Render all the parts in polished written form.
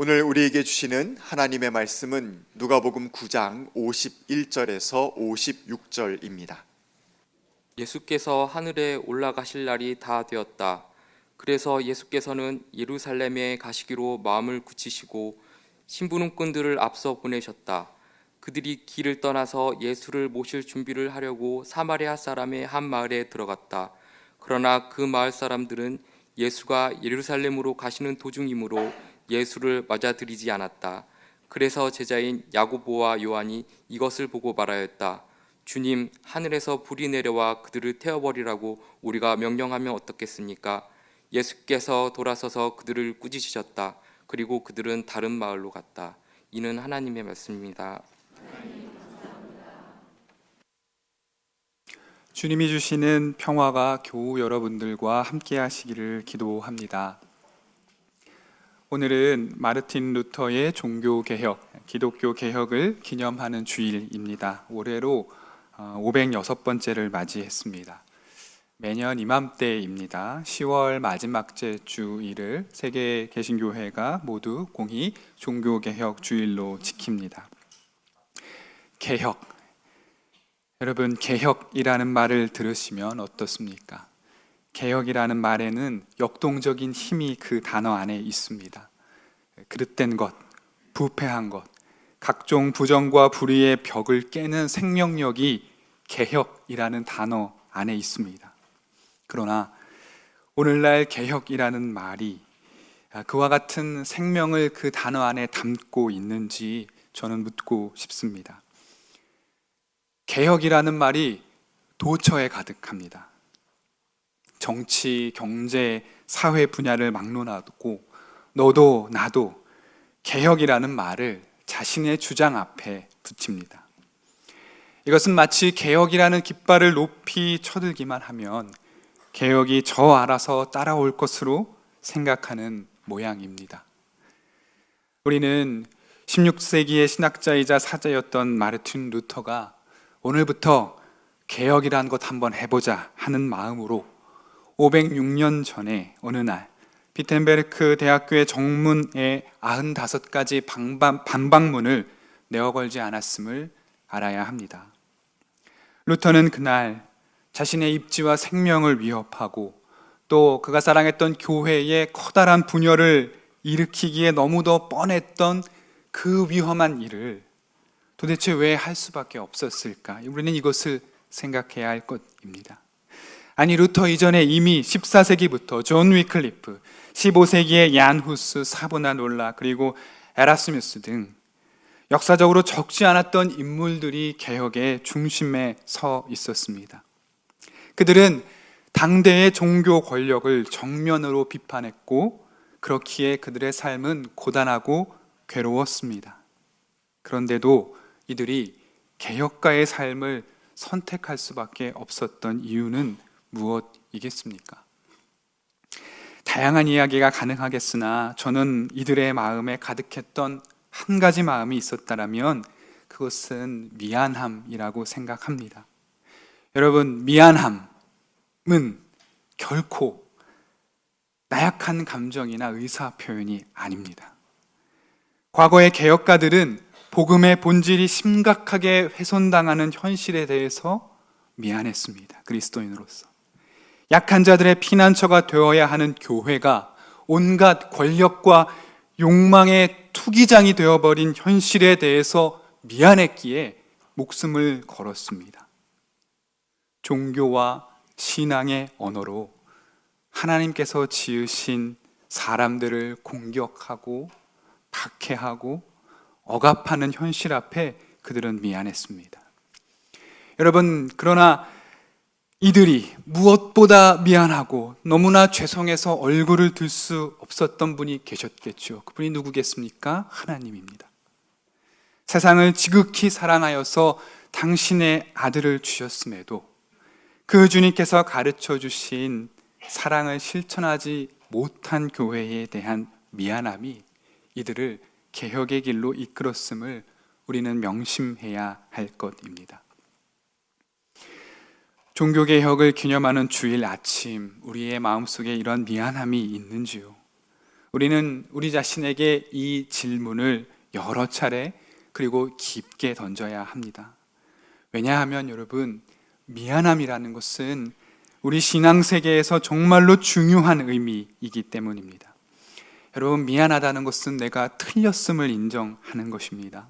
오늘 우리에게 주시는 하나님의 말씀은 누가복음 9장 51절에서 56절입니다. 예수께서 하늘에 올라가실 날이 다 되었다. 그래서 예수께서는 예루살렘에 가시기로 마음을 굳히시고 심부름꾼들을 앞서 보내셨다. 그들이 길을 떠나서 예수를 모실 준비를 하려고 사마리아 사람의 한 마을에 들어갔다. 그러나 그 마을 사람들은 예수가 예루살렘으로 가시는 도중이므로 예수를 맞아들이지 않았다. 그래서 제자인 야고보와 요한이 이것을 보고 말하였다. 주님, 하늘에서 불이 내려와 그들을 태워버리라고 우리가 명령하면 어떻겠습니까? 예수께서 돌아서서 그들을 꾸짖으셨다. 그리고 그들은 다른 마을로 갔다. 이는 하나님의 말씀입니다. 주님이 주시는 평화가 교우 여러분들과 함께 하시기를 기도합니다. 오늘은 마르틴 루터의 종교개혁, 기독교 개혁을 기념하는 주일입니다. 올해로 506번째를 맞이했습니다. 매년 이맘때입니다. 10월 마지막 주일을 세계 개신교회가 모두 공히 종교개혁 주일로 지킵니다. 개혁, 여러분 개혁이라는 말을 들으시면 어떻습니까? 개혁이라는 말에는 역동적인 힘이 그 단어 안에 있습니다. 그릇된 것, 부패한 것, 각종 부정과 불의의 벽을 깨는 생명력이 개혁이라는 단어 안에 있습니다. 그러나 오늘날 개혁이라는 말이 그와 같은 생명을 그 단어 안에 담고 있는지 저는 묻고 싶습니다. 개혁이라는 말이 도처에 가득합니다. 정치, 경제, 사회 분야를 막론하고 너도 나도 개혁이라는 말을 자신의 주장 앞에 붙입니다. 이것은 마치 개혁이라는 깃발을 높이 쳐들기만 하면 개혁이 저 알아서 따라올 것으로 생각하는 모양입니다. 우리는 16세기의 신학자이자 사자였던 마르틴 루터가 오늘부터 개혁이란 것 한번 해보자 하는 마음으로 506년 전에 어느 날 비텐베르크 대학교의 정문에 95가지 반박문을 내어 걸지 않았음을 알아야 합니다. 루터는 그날 자신의 입지와 생명을 위협하고 또 그가 사랑했던 교회의 커다란 분열을 일으키기에 너무도 뻔했던 그 위험한 일을 도대체 왜 할 수밖에 없었을까? 우리는 이것을 생각해야 할 것입니다. 아니, 루터 이전에 이미 14세기부터 존 위클리프, 15세기의 얀 후스, 사보나놀라, 그리고 에라스무스 등 역사적으로 적지 않았던 인물들이 개혁의 중심에 서 있었습니다. 그들은 당대의 종교 권력을 정면으로 비판했고 그렇기에 그들의 삶은 고단하고 괴로웠습니다. 그런데도 이들이 개혁가의 삶을 선택할 수밖에 없었던 이유는 무엇이겠습니까? 다양한 이야기가 가능하겠으나 저는 이들의 마음에 가득했던 한 가지 마음이 있었다면 그것은 미안함이라고 생각합니다. 여러분, 미안함은 결코 나약한 감정이나 의사 표현이 아닙니다. 과거의 개혁가들은 복음의 본질이 심각하게 훼손당하는 현실에 대해서 미안했습니다. 그리스도인으로서 약한 자들의 피난처가 되어야 하는 교회가 온갖 권력과 욕망의 투기장이 되어버린 현실에 대해서 미안했기에 목숨을 걸었습니다. 종교와 신앙의 언어로 하나님께서 지으신 사람들을 공격하고 박해하고 억압하는 현실 앞에 그들은 미안했습니다. 여러분, 그러나 이들이 무엇보다 미안하고 너무나 죄송해서 얼굴을 들 수 없었던 분이 계셨겠죠. 그분이 누구겠습니까? 하나님입니다. 세상을 지극히 사랑하여서 당신의 아들을 주셨음에도 그 주님께서 가르쳐 주신 사랑을 실천하지 못한 교회에 대한 미안함이 이들을 개혁의 길로 이끌었음을 우리는 명심해야 할 것입니다. 종교개혁을 기념하는 주일 아침, 우리의 마음속에 이런 미안함이 있는지요? 우리는 우리 자신에게 이 질문을 여러 차례 그리고 깊게 던져야 합니다. 왜냐하면 여러분, 미안함이라는 것은 우리 신앙세계에서 정말로 중요한 의미이기 때문입니다. 여러분, 미안하다는 것은 내가 틀렸음을 인정하는 것입니다.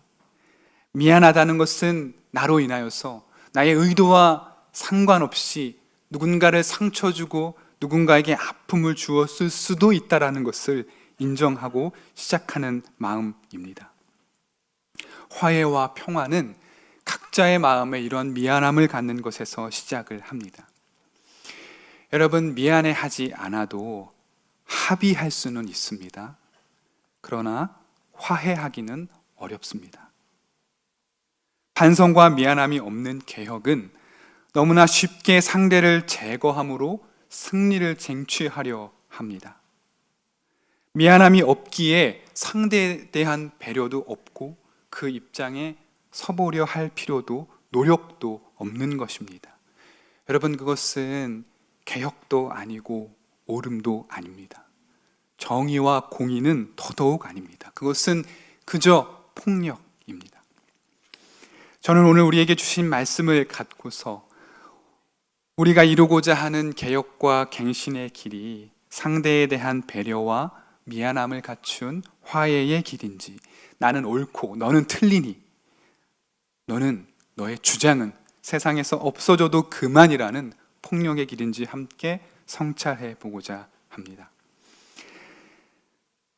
미안하다는 것은 나로 인하여서 나의 의도와 상관없이 누군가를 상처 주고 누군가에게 아픔을 주었을 수도 있다는 것을 인정하고 시작하는 마음입니다. 화해와 평화는 각자의 마음에 이런 미안함을 갖는 것에서 시작을 합니다. 여러분, 미안해하지 않아도 합의할 수는 있습니다. 그러나 화해하기는 어렵습니다. 반성과 미안함이 없는 개혁은 너무나 쉽게 상대를 제거함으로 승리를 쟁취하려 합니다. 미안함이 없기에 상대에 대한 배려도 없고 그 입장에 서보려 할 필요도 노력도 없는 것입니다. 여러분, 그것은 개혁도 아니고 옳음도 아닙니다. 정의와 공의는 더더욱 아닙니다. 그것은 그저 폭력입니다. 저는 오늘 우리에게 주신 말씀을 갖고서 우리가 이루고자 하는 개혁과 갱신의 길이 상대에 대한 배려와 미안함을 갖춘 화해의 길인지, 나는 옳고 너는 틀리니, 너는, 너의 주장은 세상에서 없어져도 그만이라는 폭력의 길인지 함께 성찰해 보고자 합니다.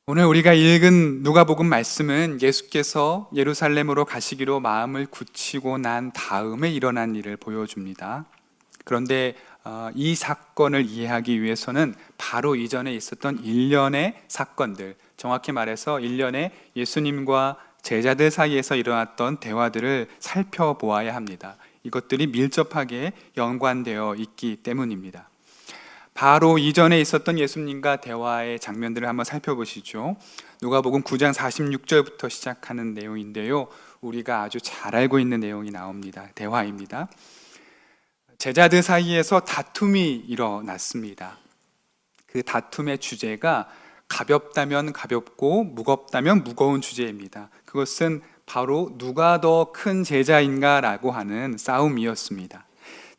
오늘 우리가 읽은 누가복음 말씀은 예수께서 예루살렘으로 가시기로 마음을 굳히고 난 다음에 일어난 일을 보여줍니다. 그런데 이 사건을 이해하기 위해서는 바로 이전에 있었던 일련의 사건들, 정확히 말해서 일련의 예수님과 제자들 사이에서 일어났던 대화들을 살펴보아야 합니다. 이것들이 밀접하게 연관되어 있기 때문입니다. 바로 이전에 있었던 예수님과 대화의 장면들을 한번 살펴보시죠. 누가복음 9장 46절부터 시작하는 내용인데요, 우리가 아주 잘 알고 있는 내용이 나옵니다. 대화입니다. 제자들 사이에서 다툼이 일어났습니다. 그 다툼의 주제가 가볍다면 가볍고 무겁다면 무거운 주제입니다. 그것은 바로 누가 더 큰 제자인가라고 하는 싸움이었습니다.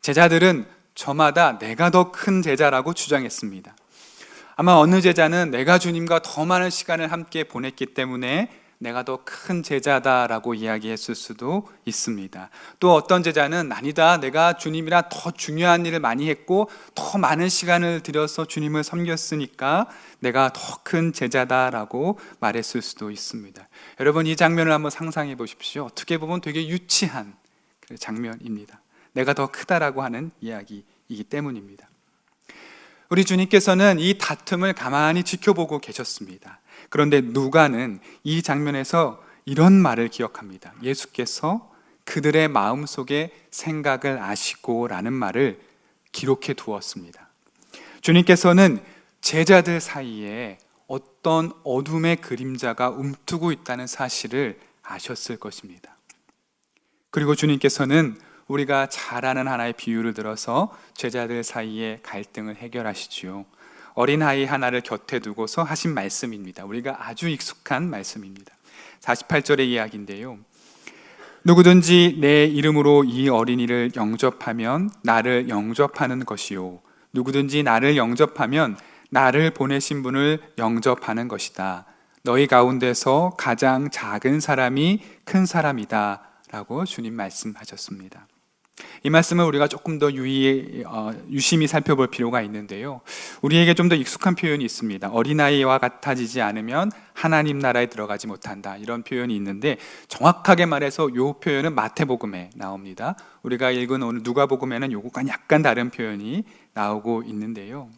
제자들은 저마다 내가 더 큰 제자라고 주장했습니다. 아마 어느 제자는 내가 주님과 더 많은 시간을 함께 보냈기 때문에 내가 더 큰 제자다라고 이야기했을 수도 있습니다. 또 어떤 제자는 아니다, 내가 주님이랑 더 중요한 일을 많이 했고 더 많은 시간을 들여서 주님을 섬겼으니까 내가 더 큰 제자다라고 말했을 수도 있습니다. 여러분, 이 장면을 한번 상상해 보십시오. 어떻게 보면 되게 유치한 그 장면입니다. 내가 더 크다라고 하는 이야기이기 때문입니다. 우리 주님께서는 이 다툼을 가만히 지켜보고 계셨습니다. 그런데 누가는 이 장면에서 이런 말을 기억합니다. 예수께서 그들의 마음속의 생각을 아시고 라는 말을 기록해 두었습니다. 주님께서는 제자들 사이에 어떤 어둠의 그림자가 움트고 있다는 사실을 아셨을 것입니다. 그리고 주님께서는 우리가 잘 아는 하나의 비유를 들어서 제자들 사이의 갈등을 해결하시지요. 어린아이 하나를 곁에 두고서 하신 말씀입니다. 우리가 아주 익숙한 말씀입니다. 48절의 이야기인데요, 누구든지 내 이름으로 이 어린이를 영접하면 나를 영접하는 것이요, 누구든지 나를 영접하면 나를 보내신 분을 영접하는 것이다. 너희 가운데서 가장 작은 사람이 큰 사람이다 라고 주님 말씀하셨습니다. 이 말씀을 우리가 조금 더 유심히 살펴볼 필요가 있는데요, 우리에게 좀 더 익숙한 표현이 있습니다. 어린아이와 같아지지 않으면 하나님 나라에 들어가지 못한다, 이런 표현이 있는데 정확하게 말해서 이 표현은 마태복음에 나옵니다. 우리가 읽은 오늘 누가복음에는 요거가 약간 다른 표현이 나오고 있는데요,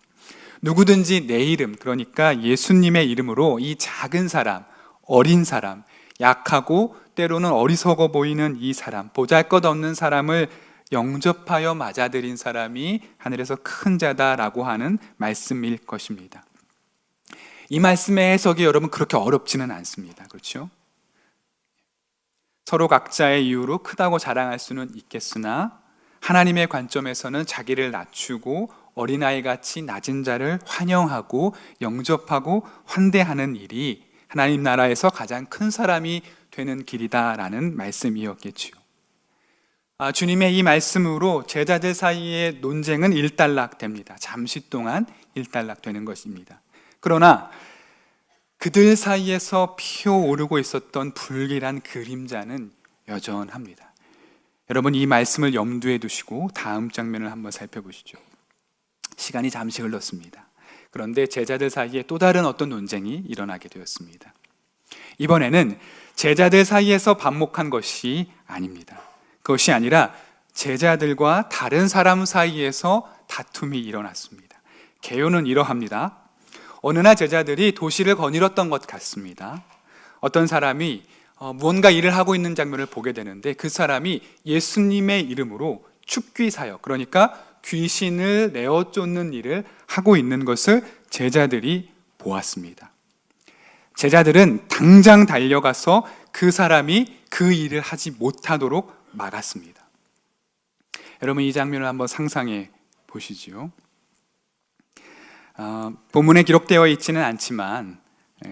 누구든지 내 이름, 그러니까 예수님의 이름으로 이 작은 사람, 어린 사람, 약하고 때로는 어리석어 보이는 이 사람, 보잘것없는 사람을 영접하여 맞아들인 사람이 하늘에서 큰 자다라고 하는 말씀일 것입니다. 이 말씀의 해석이 여러분 그렇게 어렵지는 않습니다. 그렇죠? 서로 각자의 이유로 크다고 자랑할 수는 있겠으나 하나님의 관점에서는 자기를 낮추고 어린아이 같이 낮은 자를 환영하고 영접하고 환대하는 일이 하나님 나라에서 가장 큰 사람이 되는 길이다라는 말씀이었겠지요. 주님의 이 말씀으로 제자들 사이의 논쟁은 일단락됩니다. 잠시 동안 일단락되는 것입니다. 그러나 그들 사이에서 피어오르고 있었던 불길한 그림자는 여전합니다. 여러분, 이 말씀을 염두에 두시고 다음 장면을 한번 살펴보시죠. 시간이 잠시 흘렀습니다. 그런데 제자들 사이에 또 다른 어떤 논쟁이 일어나게 되었습니다. 이번에는 제자들 사이에서 반목한 것이 아닙니다. 그것이 아니라 제자들과 다른 사람 사이에서 다툼이 일어났습니다. 개요는 이러합니다. 어느 날 제자들이 도시를 거닐었던 것 같습니다. 어떤 사람이 무언가 일을 하고 있는 장면을 보게 되는데 그 사람이 예수님의 이름으로 축귀 사역, 그러니까 귀신을 내어 쫓는 일을 하고 있는 것을 제자들이 보았습니다. 제자들은 당장 달려가서 그 사람이 그 일을 하지 못하도록 막았습니다. 여러분, 이 장면을 한번 상상해 보시지요. 본문에 기록되어 있지는 않지만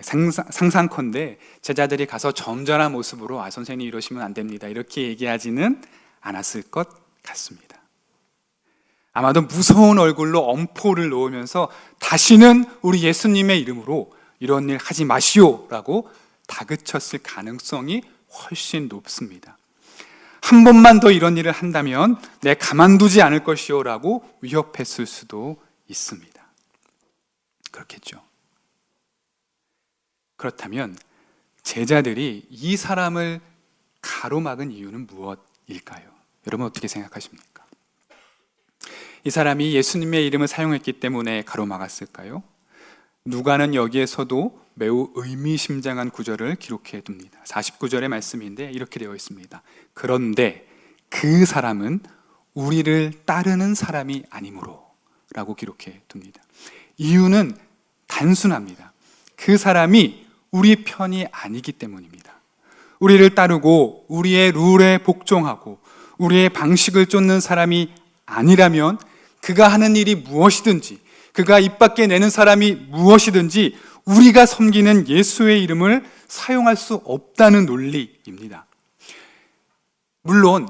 상상컨대 제자들이 가서 점잖은 모습으로 선생님 이러시면 안 됩니다, 이렇게 얘기하지는 않았을 것 같습니다. 아마도 무서운 얼굴로 엄포를 놓으면서 다시는 우리 예수님의 이름으로 이런 일 하지 마시오라고 다그쳤을 가능성이 훨씬 높습니다. 한 번만 더 이런 일을 한다면 내 가만두지 않을 것이오라고 위협했을 수도 있습니다. 그렇겠죠. 그렇다면 제자들이 이 사람을 가로막은 이유는 무엇일까요? 여러분, 어떻게 생각하십니까? 이 사람이 예수님의 이름을 사용했기 때문에 가로막았을까요? 누가는 여기에서도 매우 의미심장한 구절을 기록해 둡니다. 49절의 말씀인데 이렇게 되어 있습니다. 그런데 그 사람은 우리를 따르는 사람이 아니므로 라고 기록해 둡니다. 이유는 단순합니다. 그 사람이 우리 편이 아니기 때문입니다. 우리를 따르고 우리의 룰에 복종하고 우리의 방식을 쫓는 사람이 아니라면 그가 하는 일이 무엇이든지, 그가 입 밖에 내는 사람이 무엇이든지 우리가 섬기는 예수의 이름을 사용할 수 없다는 논리입니다. 물론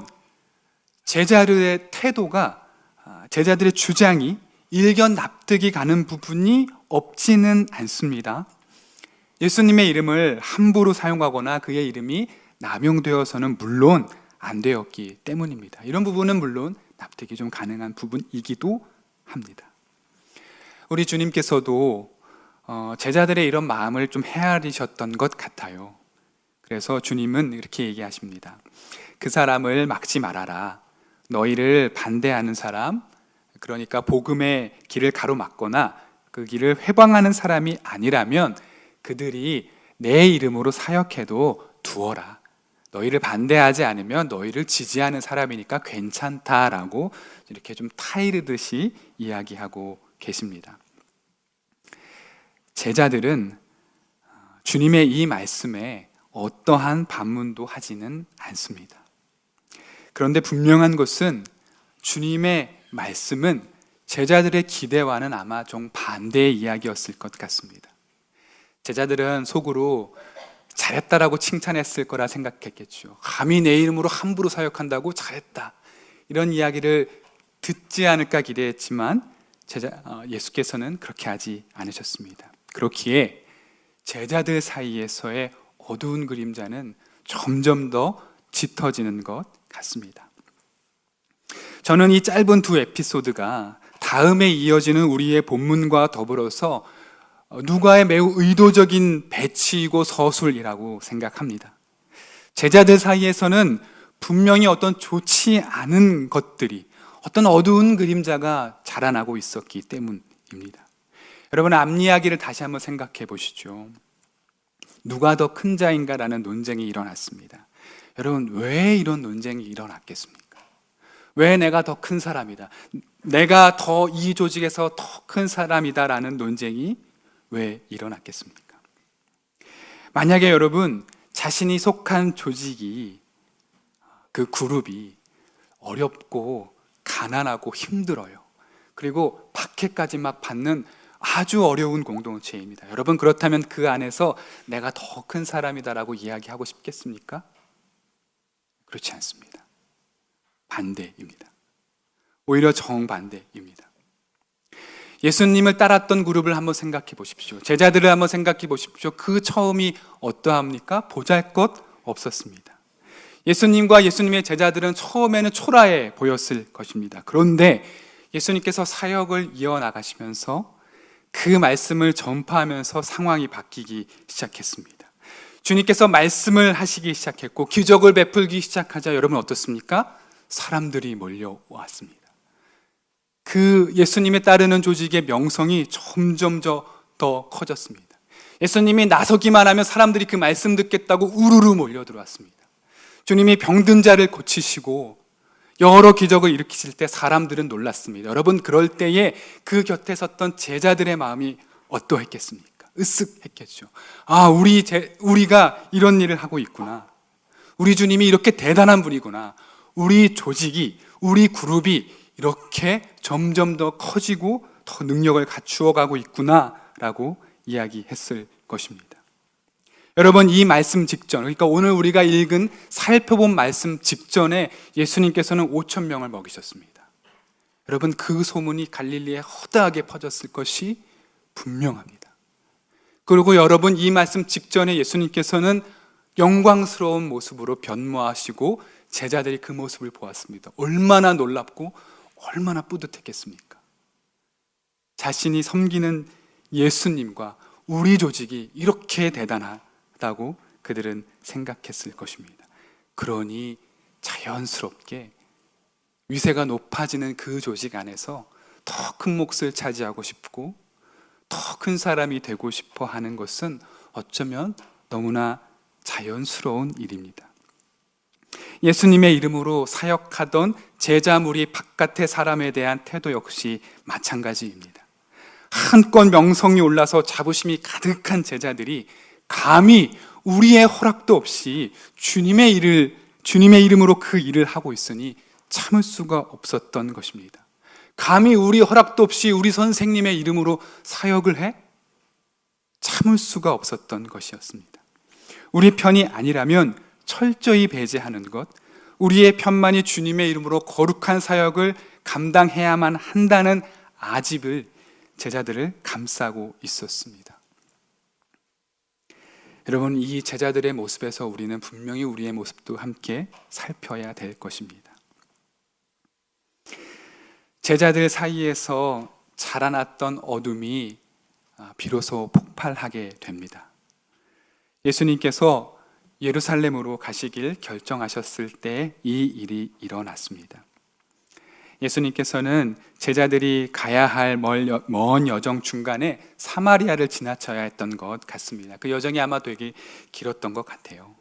제자들의 태도가, 제자들의 주장이 일견 납득이 가는 부분이 없지는 않습니다. 예수님의 이름을 함부로 사용하거나 그의 이름이 남용되어서는 물론 안 되었기 때문입니다. 이런 부분은 물론 납득이 좀 가능한 부분이기도 합니다. 우리 주님께서도 제자들의 이런 마음을 좀 헤아리셨던 것 같아요. 그래서 주님은 이렇게 얘기하십니다. 그 사람을 막지 말아라. 너희를 반대하는 사람, 그러니까 복음의 길을 가로막거나 그 길을 회방하는 사람이 아니라면 그들이 내 이름으로 사역해도 두어라. 너희를 반대하지 않으면 너희를 지지하는 사람이니까 괜찮다라고 이렇게 좀 타이르듯이 이야기하고 계십니다. 제자들은 주님의 이 말씀에 어떠한 반문도 하지는 않습니다. 그런데 분명한 것은 주님의 말씀은 제자들의 기대와는 아마 좀 반대의 이야기였을 것 같습니다. 제자들은 속으로 잘했다라고 칭찬했을 거라 생각했겠죠. 감히 내 이름으로 함부로 사역한다고 잘했다, 이런 이야기를 듣지 않을까 기대했지만 예수께서는 그렇게 하지 않으셨습니다. 그렇기에 제자들 사이에서의 어두운 그림자는 점점 더 짙어지는 것 같습니다. 저는 이 짧은 두 에피소드가 다음에 이어지는 우리의 본문과 더불어서 누가의 매우 의도적인 배치이고 서술이라고 생각합니다. 제자들 사이에서는 분명히 어떤 좋지 않은 것들이, 어떤 어두운 그림자가 자라나고 있었기 때문입니다. 여러분, 앞 이야기를 다시 한번 생각해 보시죠. 누가 더 큰 자인가라는 논쟁이 일어났습니다. 여러분, 왜 이런 논쟁이 일어났겠습니까? 왜 내가 더 큰 사람이다, 내가 더 이 조직에서 더 큰 사람이다라는 논쟁이 왜 일어났겠습니까? 만약에 여러분 자신이 속한 조직이, 그 그룹이 어렵고 가난하고 힘들어요. 그리고 박해까지 막 받는 아주 어려운 공동체입니다. 여러분, 그렇다면 그 안에서 내가 더 큰 사람이다라고 이야기하고 싶겠습니까? 그렇지 않습니다. 반대입니다. 오히려 정반대입니다. 예수님을 따랐던 그룹을 한번 생각해 보십시오. 제자들을 한번 생각해 보십시오. 그 처음이 어떠합니까? 보잘것 없었습니다. 예수님과 예수님의 제자들은 처음에는 초라해 보였을 것입니다. 그런데 예수님께서 사역을 이어나가시면서 그 말씀을 전파하면서 상황이 바뀌기 시작했습니다. 주님께서 말씀을 하시기 시작했고 기적을 베풀기 시작하자 여러분 어떻습니까? 사람들이 몰려왔습니다. 그 예수님에 따르는 조직의 명성이 점점 더 커졌습니다. 예수님이 나서기만 하면 사람들이 그 말씀 듣겠다고 우르르 몰려들어왔습니다. 주님이 병든 자를 고치시고 여러 기적을 일으키실 때 사람들은 놀랐습니다. 여러분, 그럴 때에 그 곁에 섰던 제자들의 마음이 어떠했겠습니까? 으쓱했겠죠. 아, 우리가 이런 일을 하고 있구나. 우리 주님이 이렇게 대단한 분이구나. 우리 조직이, 우리 그룹이 이렇게 점점 더 커지고 더 능력을 갖추어 가고 있구나라고 이야기했을 것입니다. 여러분, 이 말씀 직전, 그러니까 오늘 우리가 읽은 살펴본 말씀 직전에 예수님께서는 5천 명을 먹이셨습니다. 여러분, 그 소문이 갈릴리에 허다하게 퍼졌을 것이 분명합니다. 그리고 여러분, 이 말씀 직전에 예수님께서는 영광스러운 모습으로 변모하시고 제자들이 그 모습을 보았습니다. 얼마나 놀랍고 얼마나 뿌듯했겠습니까? 자신이 섬기는 예수님과 우리 조직이 이렇게 대단하다고 그들은 생각했을 것입니다. 그러니 자연스럽게 위세가 높아지는 그 조직 안에서 더 큰 몫을 차지하고 싶고 더 큰 사람이 되고 싶어 하는 것은 어쩌면 너무나 자연스러운 일입니다. 예수님의 이름으로 사역하던 제자무리 바깥의 사람에 대한 태도 역시 마찬가지입니다. 한껏 명성이 올라서 자부심이 가득한 제자들이 감히 우리의 허락도 없이 주님의 이름으로 그 일을 하고 있으니 참을 수가 없었던 것입니다. 감히 우리 허락도 없이 우리 선생님의 이름으로 사역을 해? 참을 수가 없었던 것이었습니다. 우리 편이 아니라면 철저히 배제하는 것, 우리의 편만이 주님의 이름으로 거룩한 사역을 감당해야만 한다는 아집을 제자들을 감싸고 있었습니다. 여러분, 이 제자들의 모습에서 우리는 분명히 우리의 모습도 함께 살펴야 될 것입니다. 제자들 사이에서 자라났던 어둠이 비로소 폭발하게 됩니다. 예수님께서 예루살렘으로 가시길 결정하셨을 때 이 일이 일어났습니다. 예수님께서는 제자들이 가야 할 먼 여정 중간에 사마리아를 지나쳐야 했던 것 같습니다. 그 여정이 아마 되게 길었던 것 같아요.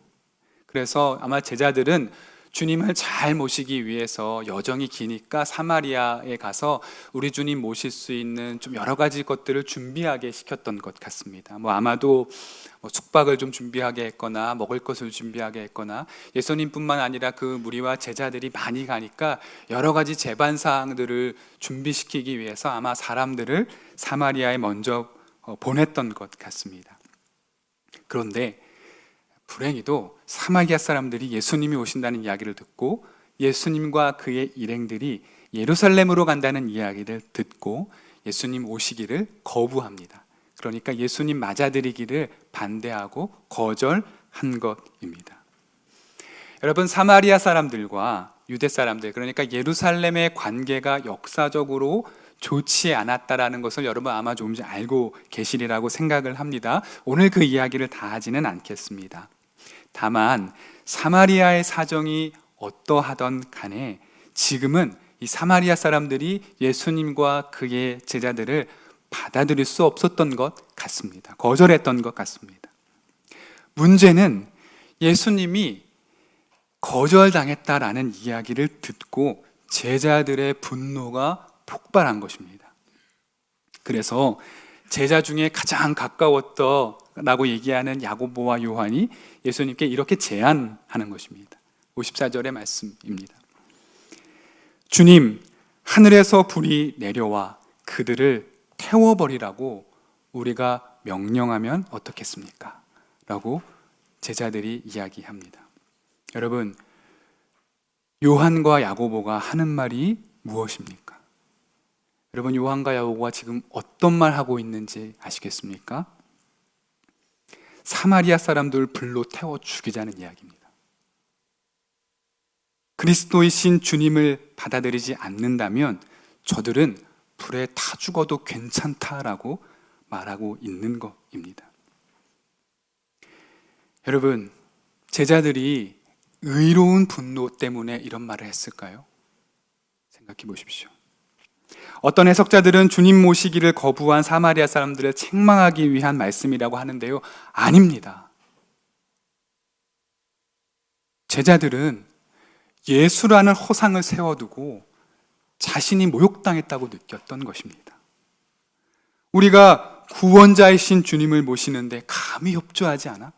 그래서 아마 제자들은 주님을 잘 모시기 위해서 여정이 기니까 사마리아에 가서 우리 주님 모실 수 있는 좀 여러 가지 것들을 준비하게 시켰던 것 같습니다. 아마도 숙박을 좀 준비하게 했거나 먹을 것을 준비하게 했거나 예수님뿐만 아니라 그 무리와 제자들이 많이 가니까 여러 가지 제반 사항들을 준비시키기 위해서 아마 사람들을 사마리아에 먼저 보냈던 것 같습니다. 그런데 불행히도 사마리아 사람들이 예수님이 오신다는 이야기를 듣고 예수님과 그의 일행들이 예루살렘으로 간다는 이야기를 듣고 예수님 오시기를 거부합니다. 그러니까 예수님 맞아들이기를 반대하고 거절한 것입니다. 여러분, 사마리아 사람들과 유대 사람들, 그러니까 예루살렘의 관계가 역사적으로 좋지 않았다라는 것을 여러분 아마 조금씩 알고 계시리라고 생각을 합니다. 오늘 그 이야기를 다 하지는 않겠습니다. 다만 사마리아의 사정이 어떠하던 간에 지금은 이 사마리아 사람들이 예수님과 그의 제자들을 받아들일 수 없었던 것 같습니다. 거절했던 것 같습니다. 문제는 예수님이 거절당했다라는 이야기를 듣고 제자들의 분노가 폭발한 것입니다. 그래서 제자 중에 가장 가까웠다라고 얘기하는 야고보와 요한이 예수님께 이렇게 제안하는 것입니다. 54절의 말씀입니다. 주님, 하늘에서 불이 내려와 그들을 태워버리라고 우리가 명령하면 어떻겠습니까? 라고 제자들이 이야기합니다. 여러분, 요한과 야고보가 하는 말이 무엇입니까? 여러분, 요한과 야고보가 지금 어떤 말 하고 있는지 아시겠습니까? 사마리아 사람들 불로 태워 죽이자는 이야기입니다. 그리스도이신 주님을 받아들이지 않는다면 저들은 불에 타 죽어도 괜찮다라고 말하고 있는 것입니다. 여러분, 제자들이 의로운 분노 때문에 이런 말을 했을까요? 생각해 보십시오. 어떤 해석자들은 주님 모시기를 거부한 사마리아 사람들을 책망하기 위한 말씀이라고 하는데요, 아닙니다. 제자들은 예수라는 허상을 세워두고 자신이 모욕당했다고 느꼈던 것입니다. 우리가 구원자이신 주님을 모시는데 감히 협조하지 않아?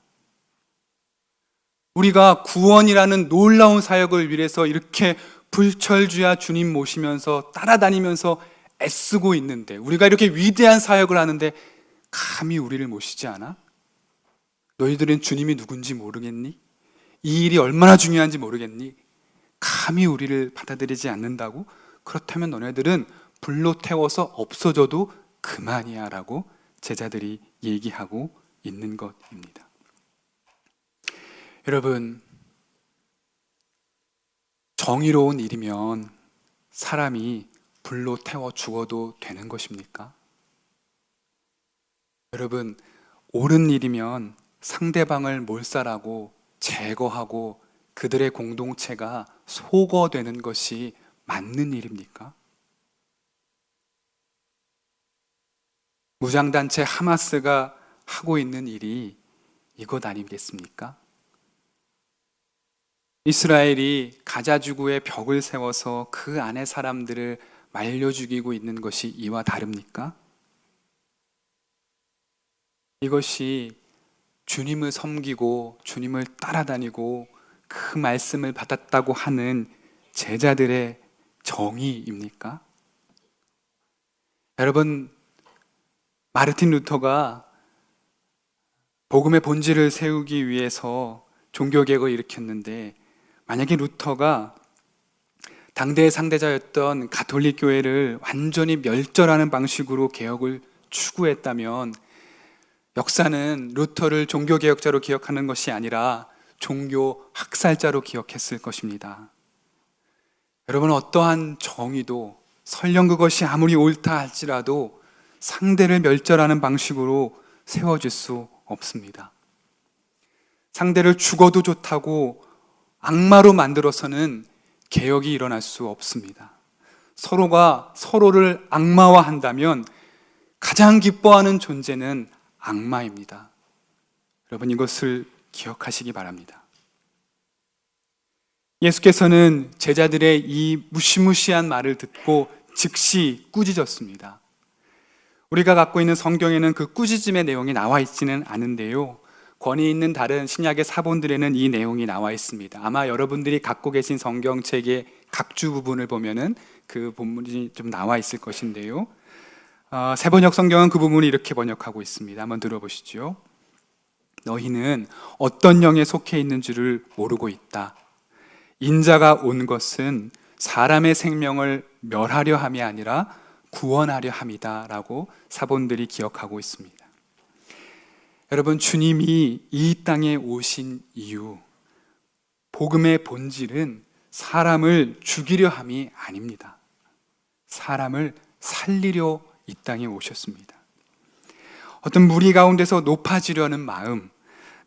우리가 구원이라는 놀라운 사역을 위해서 이렇게 불철주야 주님 모시면서 따라다니면서 애쓰고 있는데, 우리가 이렇게 위대한 사역을 하는데 감히 우리를 모시지 않아? 너희들은 주님이 누군지 모르겠니? 이 일이 얼마나 중요한지 모르겠니? 감히 우리를 받아들이지 않는다고? 그렇다면 너네들은 불로 태워서 없어져도 그만이야 라고 제자들이 얘기하고 있는 것입니다. 여러분, 정의로운 일이면 사람이 불로 태워 죽어도 되는 것입니까? 여러분, 옳은 일이면 상대방을 몰살하고 제거하고 그들의 공동체가 소거되는 것이 맞는 일입니까? 무장단체 하마스가 하고 있는 일이 이것 아니겠습니까? 이스라엘이 가자 지구에 벽을 세워서 그 안에 사람들을 말려 죽이고 있는 것이 이와 다릅니까? 이것이 주님을 섬기고 주님을 따라다니고 그 말씀을 받았다고 하는 제자들의 정의입니까? 여러분, 마르틴 루터가 복음의 본질을 세우기 위해서 종교개혁을 일으켰는데, 만약에 루터가 당대의 상대자였던 가톨릭 교회를 완전히 멸절하는 방식으로 개혁을 추구했다면 역사는 루터를 종교개혁자로 기억하는 것이 아니라 종교 학살자로 기억했을 것입니다. 여러분, 어떠한 정의도 설령 그것이 아무리 옳다 할지라도 상대를 멸절하는 방식으로 세워질 수 없습니다. 상대를 죽어도 좋다고 악마로 만들어서는 개혁이 일어날 수 없습니다. 서로가 서로를 악마화한다면 가장 기뻐하는 존재는 악마입니다. 여러분, 이것을 기억하시기 바랍니다. 예수께서는 제자들의 이 무시무시한 말을 듣고 즉시 꾸짖었습니다. 우리가 갖고 있는 성경에는 그 꾸짖음의 내용이 나와 있지는 않은데요, 권위 있는 다른 신약의 사본들에는 이 내용이 나와 있습니다. 아마 여러분들이 갖고 계신 성경책의 각주 부분을 보면은 그 본문이 좀 나와 있을 것인데요, 새번역 성경은 그 부분을 이렇게 번역하고 있습니다. 한번 들어보시죠. 너희는 어떤 영에 속해 있는 줄을 모르고 있다. 인자가 온 것은 사람의 생명을 멸하려 함이 아니라 구원하려 함이다 라고 사본들이 기억하고 있습니다. 여러분, 주님이 이 땅에 오신 이유, 복음의 본질은 사람을 죽이려 함이 아닙니다. 사람을 살리려 이 땅에 오셨습니다. 어떤 무리 가운데서 높아지려는 마음,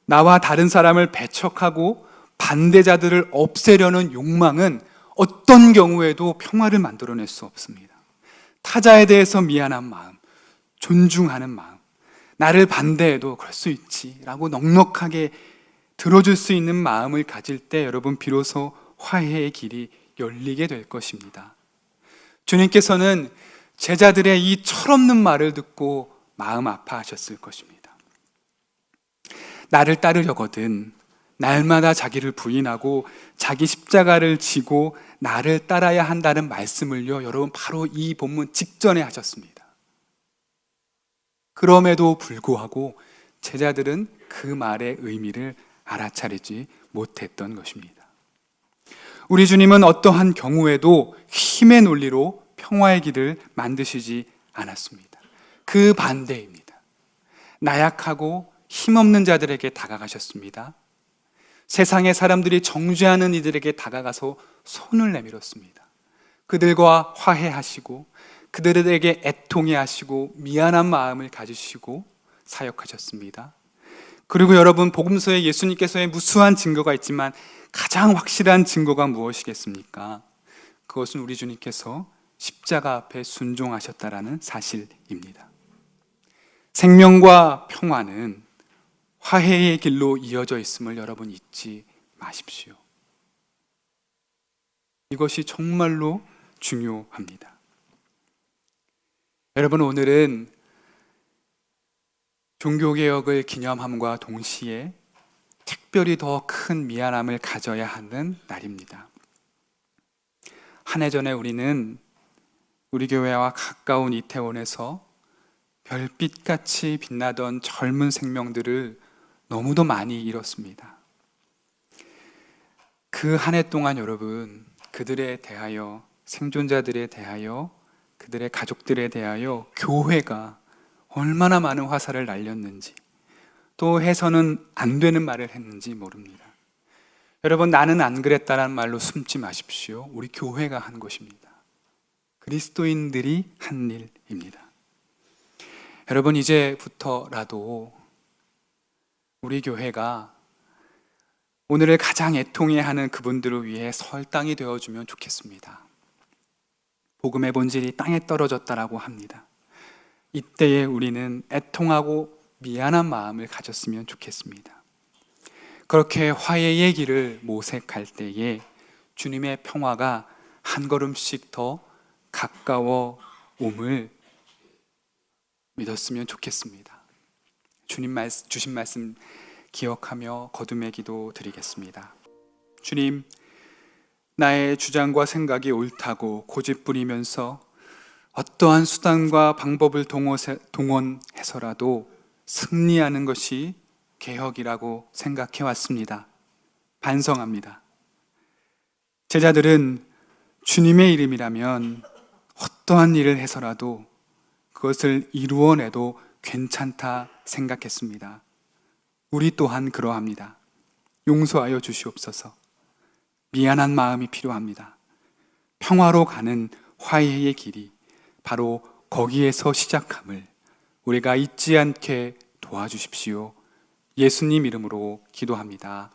나와 다른 사람을 배척하고 반대자들을 없애려는 욕망은 어떤 경우에도 평화를 만들어낼 수 없습니다. 타자에 대해서 미안한 마음, 존중하는 마음, 나를 반대해도 그럴 수 있지 라고 넉넉하게 들어줄 수 있는 마음을 가질 때 여러분, 비로소 화해의 길이 열리게 될 것입니다. 주님께서는 제자들의 이 철없는 말을 듣고 마음 아파하셨을 것입니다. 나를 따르려거든 날마다 자기를 부인하고 자기 십자가를 지고 나를 따라야 한다는 말씀을요, 여러분 바로 이 본문 직전에 하셨습니다. 그럼에도 불구하고 제자들은 그 말의 의미를 알아차리지 못했던 것입니다. 우리 주님은 어떠한 경우에도 힘의 논리로 평화의 길을 만드시지 않았습니다. 그 반대입니다. 나약하고 힘없는 자들에게 다가가셨습니다. 세상의 사람들이 정죄하는 이들에게 다가가서 손을 내밀었습니다. 그들과 화해하시고 그들에게 애통해 하시고 미안한 마음을 가지시고 사역하셨습니다. 그리고 여러분, 복음서에 예수님께서의 무수한 증거가 있지만 가장 확실한 증거가 무엇이겠습니까? 그것은 우리 주님께서 십자가 앞에 순종하셨다라는 사실입니다. 생명과 평화는 화해의 길로 이어져 있음을 여러분 잊지 마십시오. 이것이 정말로 중요합니다. 여러분, 오늘은 종교개혁을 기념함과 동시에 특별히 더 큰 미안함을 가져야 하는 날입니다. 한 해 전에 우리는 우리 교회와 가까운 이태원에서 별빛같이 빛나던 젊은 생명들을 너무도 많이 잃었습니다. 그 한 해 동안 여러분, 그들에 대하여, 생존자들에 대하여, 그들의 가족들에 대하여 교회가 얼마나 많은 화살을 날렸는지, 또 해서는 안 되는 말을 했는지 모릅니다. 여러분, 나는 안 그랬다라는 말로 숨지 마십시오. 우리 교회가 한 것입니다. 그리스도인들이 한 일입니다. 여러분, 이제부터라도 우리 교회가 오늘을 가장 애통해하는 그분들을 위해 설당이 되어주면 좋겠습니다. 복음의 본질이 땅에 떨어졌다라고 합니다. 이때에 우리는 애통하고 미안한 마음을 가졌으면 좋겠습니다. 그렇게 화해의 길을 모색할 때에 주님의 평화가 한 걸음씩 더 가까워 옴을 믿었으면 좋겠습니다. 주님 주신 말씀 기억하며 거듭의 기도 드리겠습니다. 주님, 나의 주장과 생각이 옳다고 고집부리면서 어떠한 수단과 방법을 동원해서라도 승리하는 것이 개혁이라고 생각해 왔습니다. 반성합니다. 제자들은 주님의 이름이라면 어떠한 일을 해서라도 그것을 이루어내도 괜찮다 생각했습니다. 우리 또한 그러합니다. 용서하여 주시옵소서. 미안한 마음이 필요합니다. 평화로 가는 화해의 길이 바로 거기에서 시작함을 우리가 잊지 않게 도와주십시오. 예수님 이름으로 기도합니다.